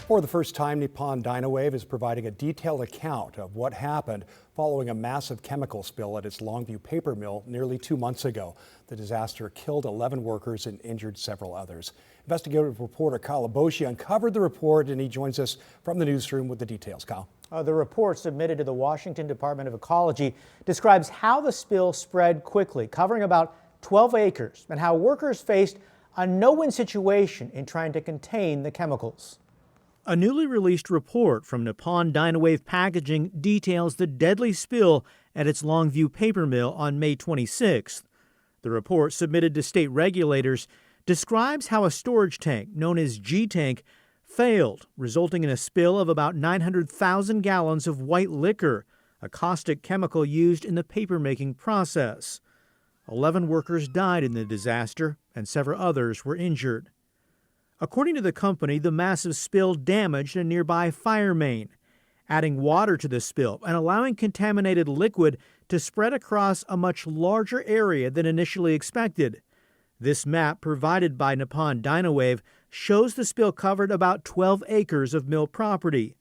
For the first time, Nippon Dynawave is providing a detailed account of what happened following a massive chemical spill at its Longview paper mill nearly 2 months ago. The disaster killed 11 workers and injured several others. Investigative reporter Kyle Boshi uncovered the report, and he joins us from the newsroom with the details. Kyle. The report submitted to the Washington Department of Ecology describes how the spill spread quickly, covering about 12 acres, and how workers faced a no-win situation in trying to contain the chemicals. A newly released report from Nippon Dynawave Packaging details the deadly spill at its Longview paper mill on May 26th. The report, submitted to state regulators, describes how a storage tank known as G-tank failed, resulting in a spill of about 900,000 gallons of white liquor, a caustic chemical used in the paper-making process. 11 workers died in the disaster, and several others were injured. According to the company, the massive spill damaged a nearby fire main, adding water to the spill and allowing contaminated liquid to spread across a much larger area than initially expected. This map, provided by Nippon Dynawave, shows the spill covered about 12 acres of mill property.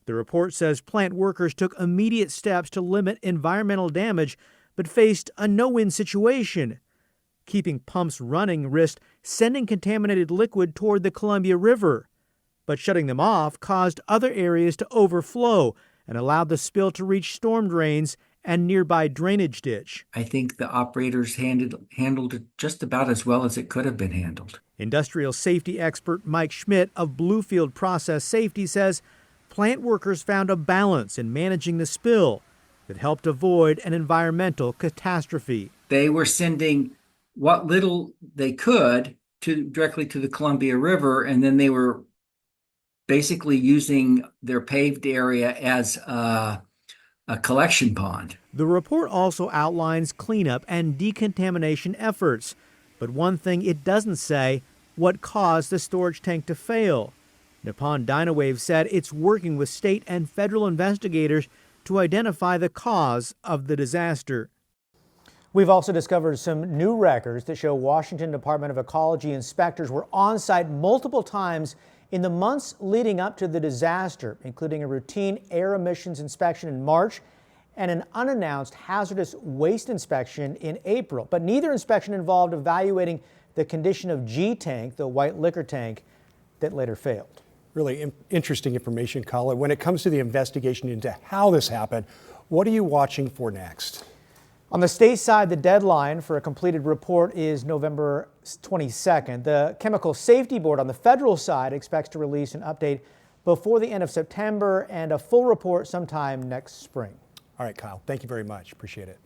The report says plant workers took immediate steps to limit environmental damage, but faced a no-win situation. Keeping pumps running risked sending contaminated liquid toward the Columbia River, but shutting them off caused other areas to overflow and allowed the spill to reach storm drains and nearby drainage ditch. I think the operators handled it just about as well as it could have been handled. Industrial safety expert Mike Schmidt of Bluefield Process Safety says plant workers found a balance in managing the spill that helped avoid an environmental catastrophe. They were sending what little they could directly to the Columbia River, and then they were basically using their paved area as a collection pond. The report also outlines cleanup and decontamination efforts, but one thing it doesn't say: what caused the storage tank to fail. Nippon Dynawave said it's working with state and federal investigators to identify the cause of the disaster. We've also discovered some new records that show Washington Department of Ecology inspectors were on site multiple times in the months leading up to the disaster, including a routine air emissions inspection in March and an unannounced hazardous waste inspection in April. But neither inspection involved evaluating the condition of G-tank, the white liquor tank, that later failed. Really interesting information, Colin. When it comes to the investigation into how this happened, what are you watching for next? On the state side, the deadline for a completed report is November 22nd. The Chemical Safety Board on the federal side expects to release an update before the end of September and a full report sometime next spring. All right, Kyle, thank you very much. Appreciate it.